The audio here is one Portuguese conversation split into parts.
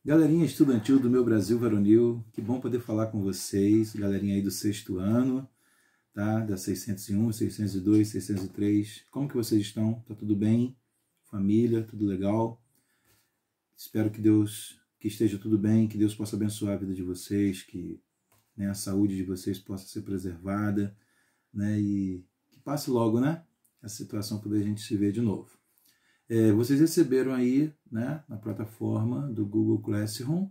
Galerinha estudantil do meu Brasil Varonil, que bom poder falar com vocês, galerinha aí do 6º ano, tá? Da 601, 602, 603. Como que vocês estão? Tá tudo bem? Família, tudo legal? Espero que esteja tudo bem, que Deus possa abençoar a vida de vocês, que a saúde de vocês possa ser preservada, né? E que passe logo, né? Essa situação, poder a gente se ver de novo. Vocês receberam aí, né, na plataforma do Google Classroom,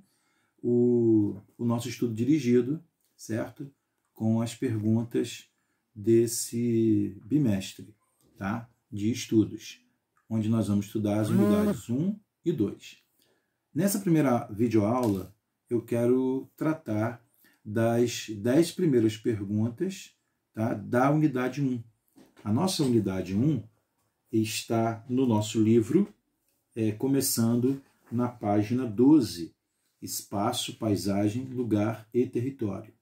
o nosso estudo dirigido, certo? Com as perguntas desse bimestre, tá? De estudos, onde nós vamos estudar as unidades 1 e 2. Nessa primeira videoaula, eu quero tratar das 10 primeiras perguntas, tá, da unidade 1. A nossa unidade 1 está no nosso livro, começando na página 12, Espaço, Paisagem, Lugar e Território.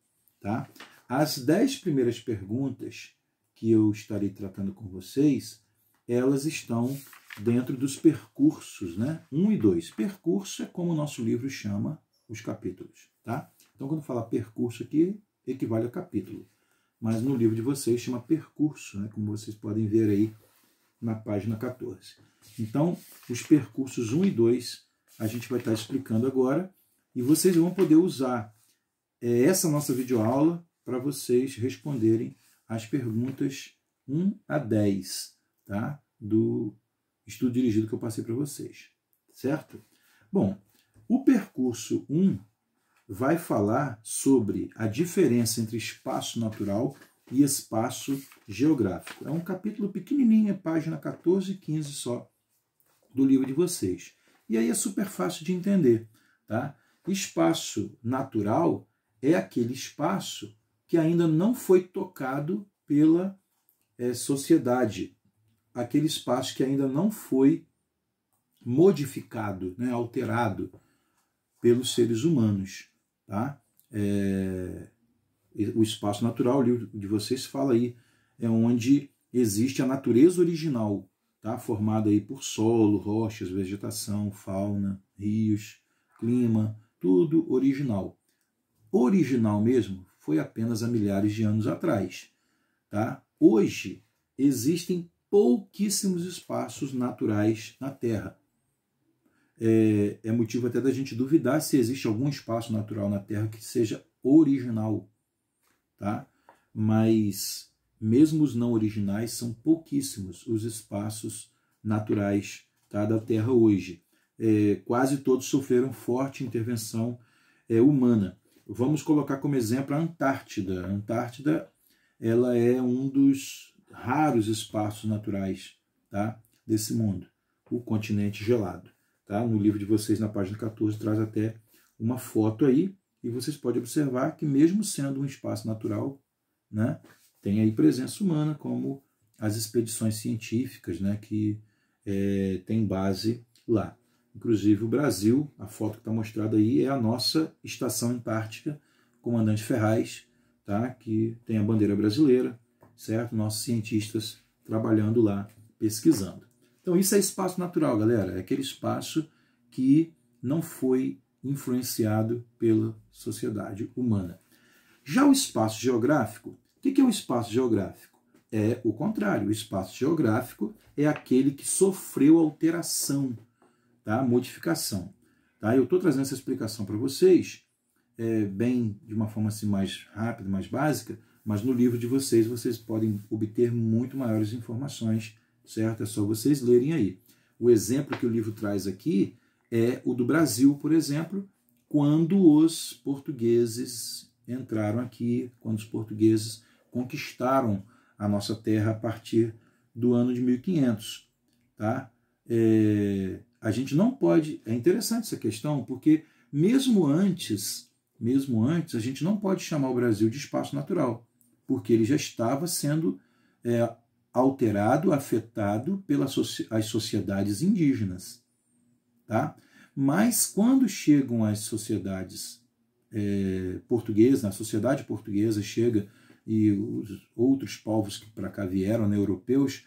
Tá? As 10 primeiras perguntas que eu estarei tratando com vocês, elas estão dentro dos percursos, né? 1 e 2. Percurso é como o nosso livro chama os capítulos. Tá? Então, quando fala percurso aqui, equivale a capítulo. Mas no livro de vocês chama percurso, né? Como vocês podem ver aí na página 14. Então, os percursos 1 e 2 a gente vai estar explicando agora e vocês vão poder usar essa nossa videoaula para vocês responderem as perguntas 1 a 10, tá? Do estudo dirigido que eu passei para vocês, certo? Bom, o percurso 1 vai falar sobre a diferença entre espaço natural e espaço geográfico. É um capítulo pequenininho, é página 14 e 15 só do livro de vocês. E aí é super fácil de entender. Tá? Espaço natural é aquele espaço que ainda não foi tocado pela sociedade. Aquele espaço que ainda não foi modificado, né, alterado pelos seres humanos. Tá? O espaço natural, o livro de vocês fala aí, é onde existe a natureza original, tá? Formada aí por solo, rochas, vegetação, fauna, rios, clima, tudo original. Original mesmo foi apenas há milhares de anos atrás. Tá? Hoje existem pouquíssimos espaços naturais na Terra. É motivo até da gente duvidar se existe algum espaço natural na Terra que seja original. Tá? Mas mesmo os não originais são pouquíssimos os espaços naturais, tá, da Terra hoje. Quase todos sofreram forte intervenção humana. Vamos colocar como exemplo a Antártida. A Antártida, ela é um dos raros espaços naturais, tá, desse mundo, o continente gelado. Tá? No livro de vocês, na página 14, traz até uma foto aí, e vocês podem observar que mesmo sendo um espaço natural, né, tem aí presença humana, como as expedições científicas, né, que tem base lá. Inclusive o Brasil, a foto que está mostrada aí é a nossa estação antártica, Comandante Ferraz, tá, que tem a bandeira brasileira, certo? Nossos cientistas trabalhando lá, pesquisando. Então isso é espaço natural, galera, é aquele espaço que não foi influenciado pela sociedade humana. Já o espaço geográfico, o que é o espaço geográfico? É o contrário, o espaço geográfico é aquele que sofreu alteração, tá? Modificação. Tá? Eu estou trazendo essa explicação para vocês, bem de uma forma assim, mais rápida, mais básica, mas no livro de vocês, vocês podem obter muito maiores informações, certo? É só vocês lerem aí. O exemplo que o livro traz aqui é o do Brasil, por exemplo, quando os portugueses entraram aqui, quando os portugueses conquistaram a nossa terra a partir do ano de 1500. Tá? A gente não pode... É interessante essa questão, porque mesmo antes, a gente não pode chamar o Brasil de espaço natural, porque ele já estava sendo alterado, afetado pelas as sociedades indígenas. Tá? Mas quando chegam as sociedades portuguesas, a sociedade portuguesa chega e os outros povos que para cá vieram, né, europeus,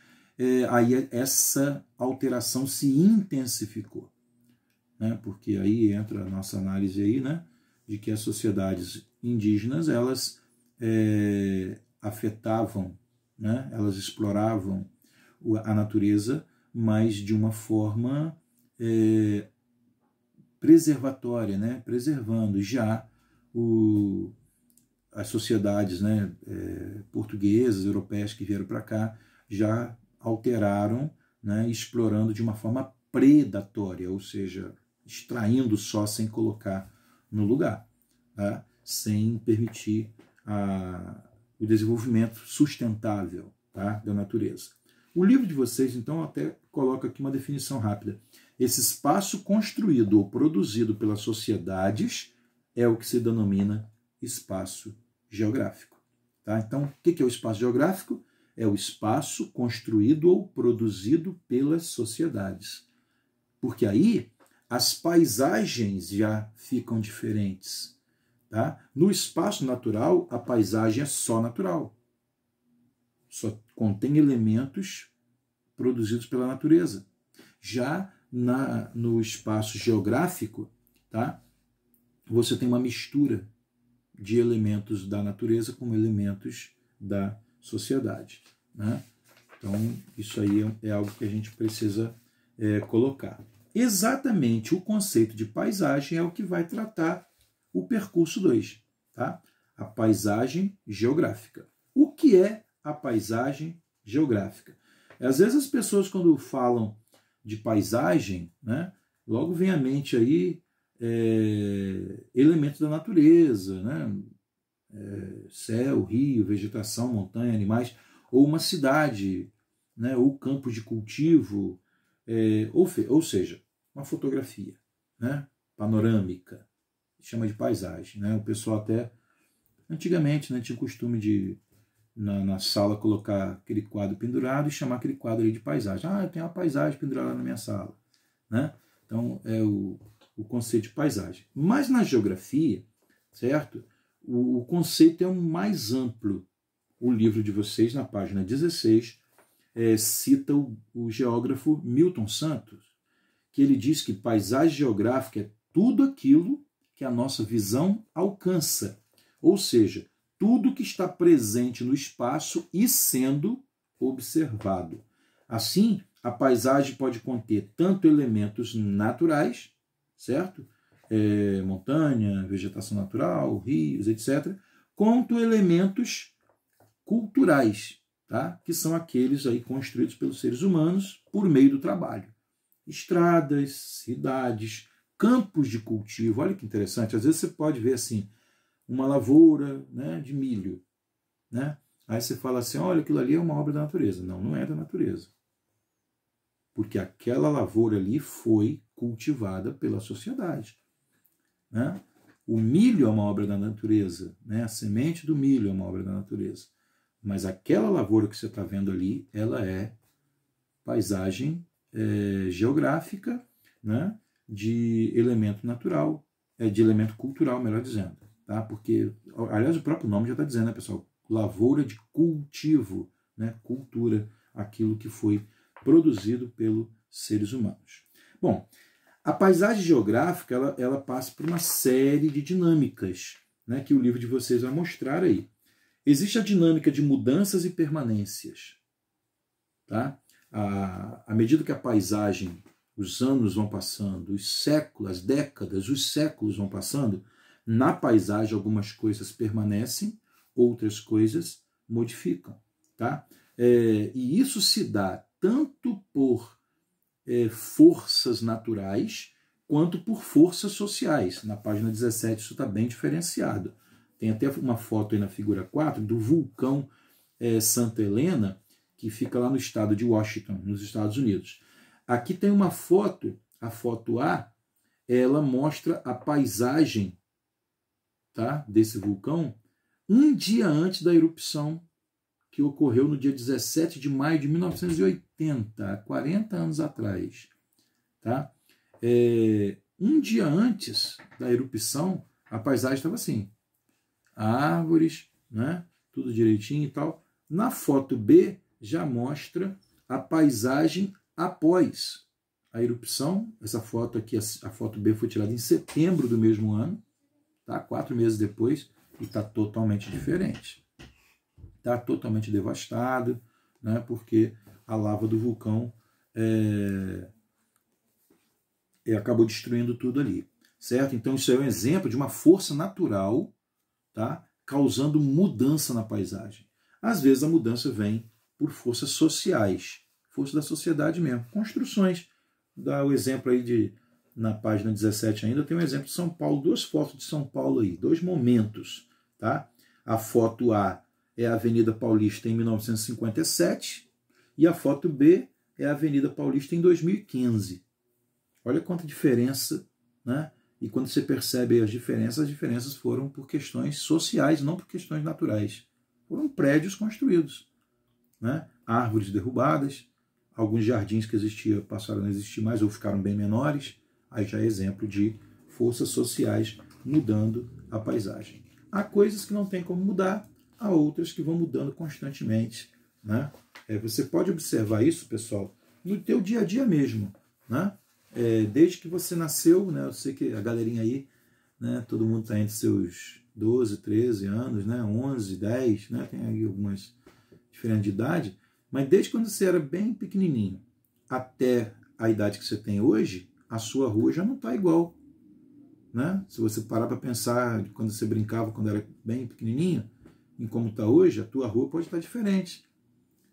aí essa alteração se intensificou. né? Porque aí entra a nossa análise aí, né? De que as sociedades indígenas, elas afetavam, né? Elas exploravam a natureza, mas de uma forma preservatória, né? Preservando. Já as sociedades, né, portuguesas, europeias que vieram para cá, já alteraram, né, explorando de uma forma predatória, ou seja, extraindo só sem colocar no lugar, tá? Sem permitir o desenvolvimento sustentável, tá, da natureza. O livro de vocês, então, até coloca aqui uma definição rápida. Esse espaço construído ou produzido pelas sociedades é o que se denomina espaço geográfico. Tá? Então, o que é o espaço geográfico? É o espaço construído ou produzido pelas sociedades. Porque aí as paisagens já ficam diferentes. Tá? No espaço natural, a paisagem é só natural. Só contém elementos produzidos pela natureza. Já no espaço geográfico, tá? Você tem uma mistura de elementos da natureza com elementos da sociedade, né? Então, isso aí é algo que a gente precisa colocar. Exatamente o conceito de paisagem é o que vai tratar o percurso 2, tá? A paisagem geográfica. O que é a paisagem geográfica? Às vezes as pessoas, quando falam de paisagem, né, logo vem à mente aí elementos da natureza, né? Céu, rio, vegetação, montanha, animais, ou uma cidade, né? Ou campos de cultivo, ou seja, uma fotografia, né? Panorâmica, chama de paisagem, né? O pessoal até, antigamente, né, tinha o costume de, na sala, colocar aquele quadro pendurado e chamar aquele quadro aí de paisagem. Ah, eu tenho uma paisagem pendurada na minha sala, né? Então, é o conceito de paisagem. Mas na geografia, certo? O conceito é um mais amplo. O livro de vocês, na página 16, cita o geógrafo Milton Santos, que ele diz que paisagem geográfica é tudo aquilo que a nossa visão alcança. Ou seja, tudo que está presente no espaço e sendo observado. Assim, a paisagem pode conter tanto elementos naturais, certo? Montanha, vegetação natural, rios, etc., quanto elementos culturais, tá? Que são aqueles aí construídos pelos seres humanos por meio do trabalho. Estradas, cidades, campos de cultivo. Olha que interessante, às vezes você pode ver assim, uma lavoura, né, de milho, né? Aí você fala assim, olha, aquilo ali é uma obra da natureza. Não, não é da natureza. Porque aquela lavoura ali foi cultivada pela sociedade, né? O milho é uma obra da natureza, né? A semente do milho é uma obra da natureza. Mas aquela lavoura que você está vendo ali, ela é paisagem geográfica, né? De elemento natural, de elemento cultural, melhor dizendo. Tá? Porque, aliás, o próprio nome já está dizendo, né, pessoal? Lavoura de cultivo, né? Cultura, aquilo que foi produzido pelos seres humanos. Bom, a paisagem geográfica ela passa por uma série de dinâmicas, né, que o livro de vocês vai mostrar aí. Existe a dinâmica de mudanças e permanências. Tá? À medida que a paisagem, os anos vão passando, os séculos, as décadas, os séculos vão passando, na paisagem algumas coisas permanecem, outras coisas modificam. Tá? E isso se dá tanto por forças naturais, quanto por forças sociais. Na página 17 isso está bem diferenciado. Tem até uma foto aí na figura 4 do vulcão Santa Helena, que fica lá no estado de Washington, nos Estados Unidos. Aqui tem uma foto, a foto A, ela mostra a paisagem, tá, desse vulcão um dia antes da erupção que ocorreu no dia 17 de maio de 1980, há 40 anos atrás. Tá? Um dia antes da erupção, a paisagem estava assim, árvores, né? Tudo direitinho e tal. Na foto B, já mostra a paisagem após a erupção. Essa foto aqui, a foto B, foi tirada em setembro do mesmo ano, tá? 4 meses depois, e está totalmente diferente. Está totalmente devastado, né? Porque a lava do vulcão acabou destruindo tudo ali, certo? Então isso é um exemplo de uma força natural, tá? Causando mudança na paisagem. Às vezes a mudança vem por forças sociais, força da sociedade mesmo, construções. Dá o exemplo aí na página 17 ainda, tem um exemplo de São Paulo, 2 fotos de São Paulo aí, 2 momentos, tá? A foto A é a Avenida Paulista em 1957 e a foto B é a Avenida Paulista em 2015. Olha quanta diferença, né? E quando você percebe as diferenças foram por questões sociais, não por questões naturais. Foram prédios construídos, né? Árvores derrubadas, alguns jardins que existiam passaram a não existir mais ou ficaram bem menores. Aí já é exemplo de forças sociais mudando a paisagem. Há coisas que não tem como mudar, há outras que vão mudando constantemente, né? Você pode observar isso, pessoal, no teu dia a dia mesmo, né? Desde que você nasceu, né? Eu sei que a galerinha aí, né? Todo mundo está entre seus 12, 13 anos, né? 11, 10, né? Tem aí algumas diferenças de idade, mas desde quando você era bem pequenininho até a idade que você tem hoje, a sua rua já não está igual, né? Se você parar para pensar de quando você brincava, quando era bem pequenininho, em como está hoje, a tua rua pode estar diferente,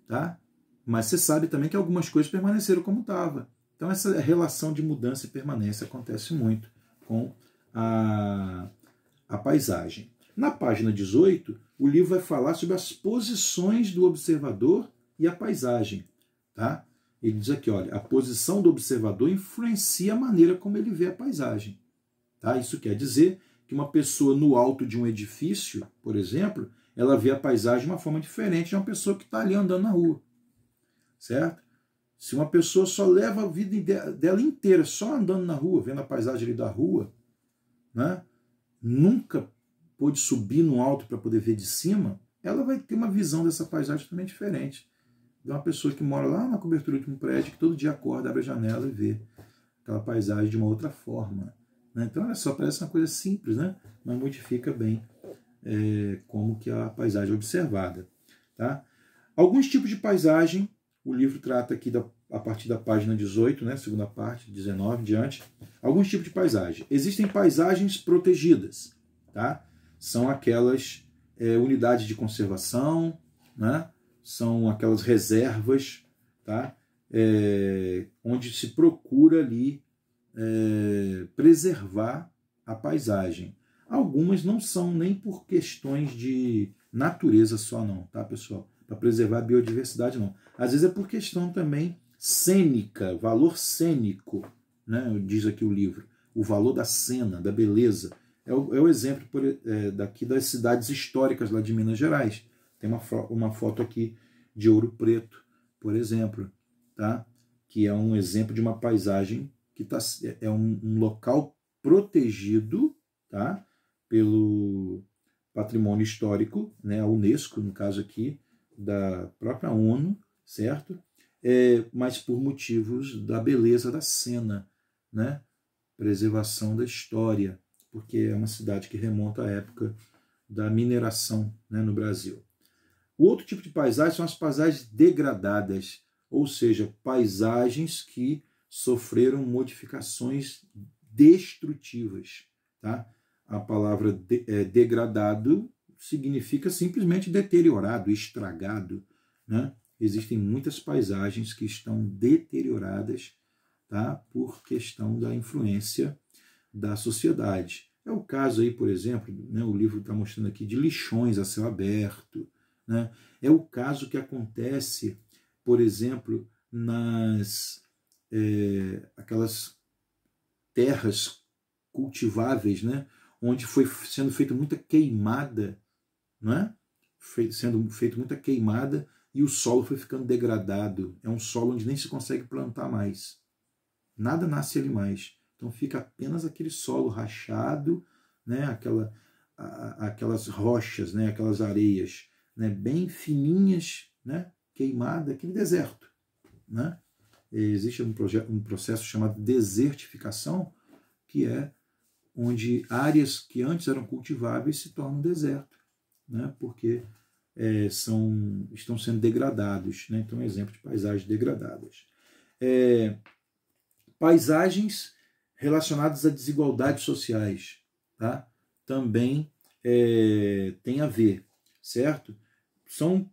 tá? Mas você sabe também que algumas coisas permaneceram como estava. Então essa relação de mudança e permanência acontece muito com a paisagem. Na página 18, o livro vai falar sobre as posições do observador e a paisagem, tá? Ele diz aqui, olha, a posição do observador influencia a maneira como ele vê a paisagem, tá? Isso quer dizer que uma pessoa no alto de um edifício, por exemplo, ela vê a paisagem de uma forma diferente de uma pessoa que está ali andando na rua, certo? Se uma pessoa só leva a vida dela inteira só andando na rua, vendo a paisagem ali da rua, né? Nunca pôde subir no alto para poder ver de cima, ela vai ter uma visão dessa paisagem totalmente diferente de uma pessoa que mora lá na cobertura de um prédio, que todo dia acorda, abre a janela e vê aquela paisagem de uma outra forma, né? Então, olha só, parece uma coisa simples, né? Mas modifica bem como que a paisagem é observada, tá? Alguns tipos de paisagem, o livro trata aqui a partir da página 18, né? Segunda parte, 19 diante. Alguns tipos de paisagem. Existem paisagens protegidas, tá? São aquelas unidades de conservação, né? São aquelas reservas, tá? Onde se procura ali preservar a paisagem. Algumas não são nem por questões de natureza só não, tá, pessoal? Para preservar a biodiversidade não. Às vezes é por questão também cênica, valor cênico, né? Diz aqui o livro. O valor da cena, da beleza. É o exemplo daqui das cidades históricas lá de Minas Gerais. Tem uma foto aqui de Ouro Preto, por exemplo, tá? Que é um exemplo de uma paisagem que é um local protegido, tá? Pelo patrimônio histórico, né? A Unesco, no caso aqui, da própria ONU, certo? Mas por motivos da beleza da cena, né? Preservação da história, porque é uma cidade que remonta à época da mineração, né, no Brasil. O outro tipo de paisagem são as paisagens degradadas, ou seja, paisagens que sofreram modificações destrutivas, tá? A palavra degradado significa simplesmente deteriorado, estragado, né? Existem muitas paisagens que estão deterioradas, tá? Por questão da influência da sociedade. É o caso aí, por exemplo, né, o livro está mostrando aqui de lixões a céu aberto, né? É o caso que acontece, por exemplo, aquelas terras cultiváveis, né? Onde foi sendo feita muita queimada, né? Sendo feita muita queimada e o solo foi ficando degradado. É um solo onde nem se consegue plantar mais. Nada nasce ali mais. Então fica apenas aquele solo rachado, né? Aquelas rochas, né? Aquelas areias, né? Bem fininhas, né? Queimada, aquele deserto, né? existe um processo chamado desertificação, que é onde áreas que antes eram cultiváveis se tornam deserto, né? Porque estão sendo degradados, né? Então, exemplo de paisagens degradadas. Paisagens relacionadas a desigualdades sociais, tá? Também tem a ver, certo? São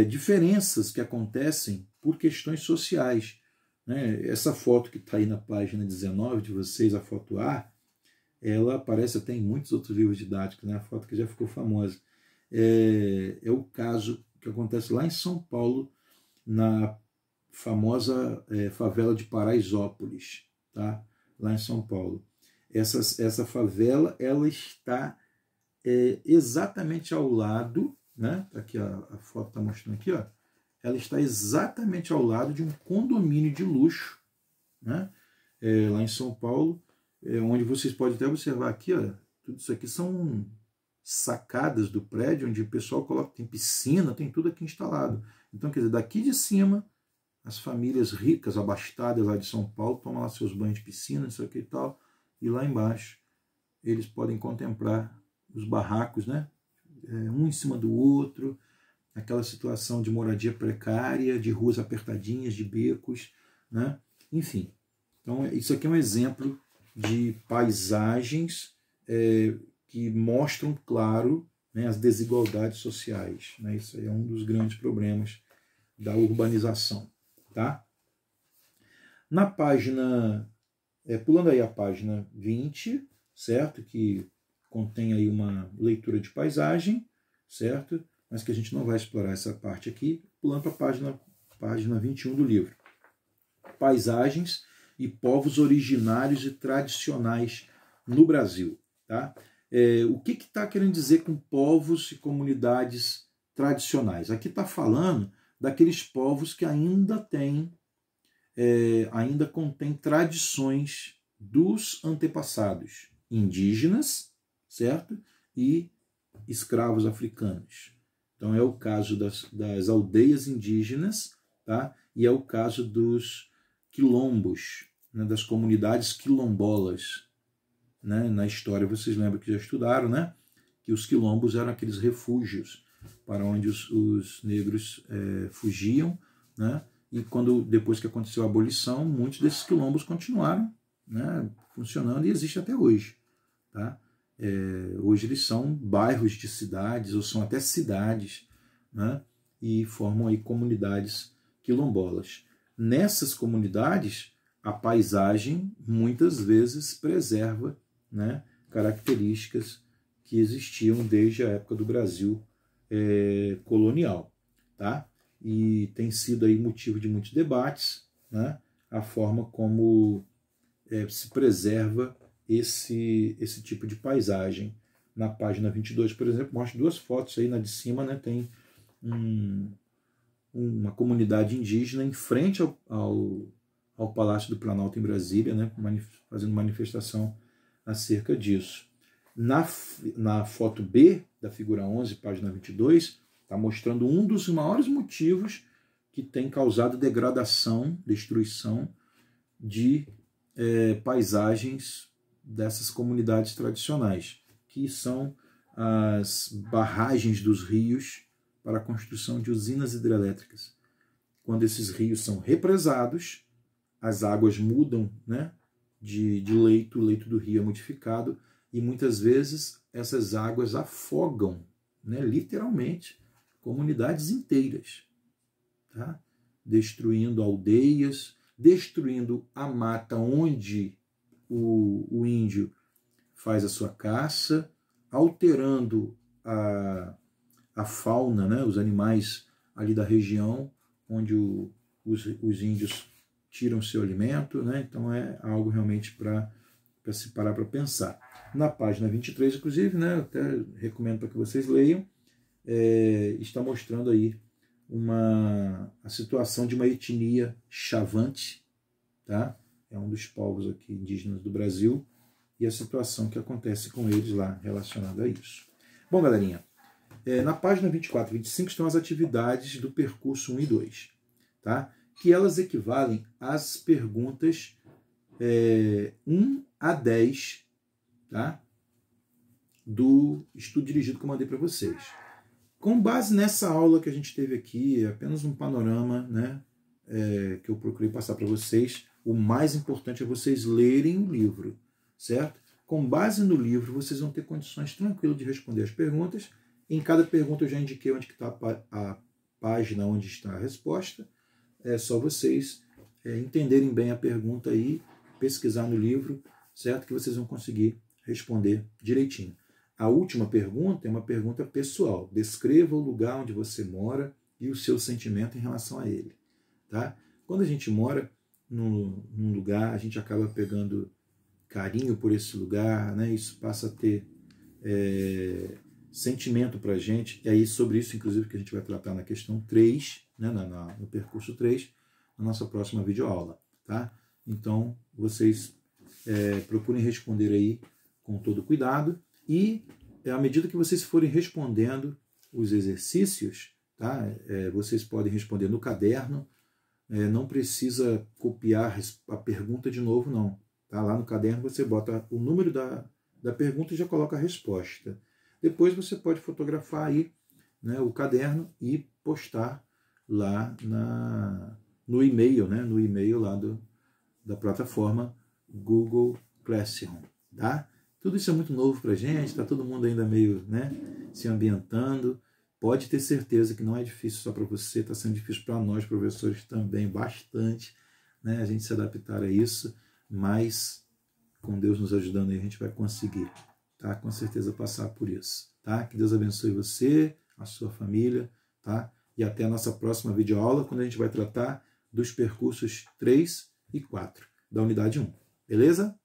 diferenças que acontecem por questões sociais, né? Essa foto que está aí na página 19 de vocês, a foto A, ela aparece até em muitos outros livros didáticos, né? A foto que já ficou famosa. É o caso que acontece lá em São Paulo, na famosa favela de Paraisópolis, tá? Lá em São Paulo. Essa favela, ela está exatamente ao lado, né? Aqui a foto está mostrando aqui, ó. Ela está exatamente ao lado de um condomínio de luxo, né? Lá em São Paulo, onde vocês podem até observar aqui, ó, tudo isso aqui são sacadas do prédio, onde o pessoal coloca, tem piscina, tem tudo aqui instalado. Então, quer dizer, daqui de cima, as famílias ricas, abastadas lá de São Paulo, tomam lá seus banhos de piscina, isso aqui e tal, e lá embaixo eles podem contemplar os barracos, né? Um em cima do outro, aquela situação de moradia precária, de ruas apertadinhas, de becos, né? Enfim, então isso aqui é um exemplo de paisagens que mostram, claro, né, as desigualdades sociais, né? Isso aí é um dos grandes problemas da urbanização, tá? Na página, pulando aí a página 20, certo? Que contém aí uma leitura de paisagem, certo? Mas que a gente não vai explorar essa parte aqui, pulando para a página 21 do livro. Paisagens e povos originários e tradicionais no Brasil, tá? O que está querendo dizer com povos e comunidades tradicionais? Aqui está falando daqueles povos que ainda contêm tradições dos antepassados, indígenas, certo? E escravos africanos. Então é o caso das aldeias indígenas, tá? E é o caso dos quilombos, né? Das comunidades quilombolas. Né? Na história vocês lembram que já estudaram, né? Que os quilombos eram aqueles refúgios para onde os negros fugiam, né? E depois que aconteceu a abolição, muitos desses quilombos continuaram, né, funcionando e existem até hoje. Tá? Hoje eles são bairros de cidades, ou são até cidades, né, e formam aí comunidades quilombolas. Nessas comunidades, a paisagem muitas vezes preserva, né, características que existiam desde a época do Brasil colonial. Tá? E tem sido aí motivo de muitos debates, né, a forma como se preserva esse tipo de paisagem. Na página 22, por exemplo, mostra duas fotos aí, na de cima, né, tem uma comunidade indígena em frente ao Palácio do Planalto em Brasília, né, fazendo manifestação acerca disso. Na foto B, da figura 11, página 22, está mostrando um dos maiores motivos que tem causado degradação, destruição de paisagens dessas comunidades tradicionais, que são as barragens dos rios para a construção de usinas hidrelétricas. Quando esses rios são represados, as águas mudam, né, de leito, o leito do rio é modificado, e muitas vezes essas águas afogam, né, literalmente, comunidades inteiras, tá? Destruindo aldeias, destruindo a mata onde o índio faz a sua caça, alterando a fauna, né, os animais ali da região onde os índios tiram seu alimento, né? Então é algo realmente para se parar para pensar. Na página 23, inclusive, né, eu até recomendo para que vocês leiam, está mostrando aí a situação de uma etnia chavante, tá? É um dos povos aqui indígenas do Brasil, e a situação que acontece com eles lá relacionada a isso. Bom, galerinha, na página 24 e 25 estão as atividades do percurso 1 e 2. Tá? que elas equivalem às perguntas 1 a 10, tá? Do estudo dirigido que eu mandei para vocês. Com base nessa aula que a gente teve aqui, é apenas um panorama, né, que eu procurei passar para vocês. O mais importante é vocês lerem o livro, certo? Com base no livro, vocês vão ter condições tranquilas de responder as perguntas. Em cada pergunta eu já indiquei onde está a página onde está a resposta. É só vocês entenderem bem a pergunta aí, pesquisar no livro, certo? Que vocês vão conseguir responder direitinho. A última pergunta é uma pergunta pessoal. Descreva o lugar onde você mora e o seu sentimento em relação a ele. Tá? Quando a gente mora num lugar, a gente acaba pegando carinho por esse lugar, né? Isso passa a ter sentimento para a gente. É aí sobre isso, inclusive, que a gente vai tratar na questão 3, né? No percurso 3, na nossa próxima videoaula. Tá? Então, vocês procurem responder aí com todo cuidado. E à medida que vocês forem respondendo os exercícios, tá? Vocês podem responder no caderno, não precisa copiar a pergunta de novo, não. Tá? Lá no caderno você bota o número da pergunta e já coloca a resposta. Depois você pode fotografar aí, né, o caderno e postar lá no e-mail, né, no e-mail lá da plataforma Google Classroom. Tá? Tudo isso é muito novo para a gente, está todo mundo ainda meio, né, se ambientando. Pode ter certeza que não é difícil só para você, está sendo difícil para nós, professores, também, bastante, né, a gente se adaptar a isso, mas com Deus nos ajudando aí, a gente vai conseguir, tá? Com certeza passar por isso. Tá? Que Deus abençoe você, a sua família, tá? E até a nossa próxima videoaula, quando a gente vai tratar dos percursos 3 e 4 da unidade 1. Beleza?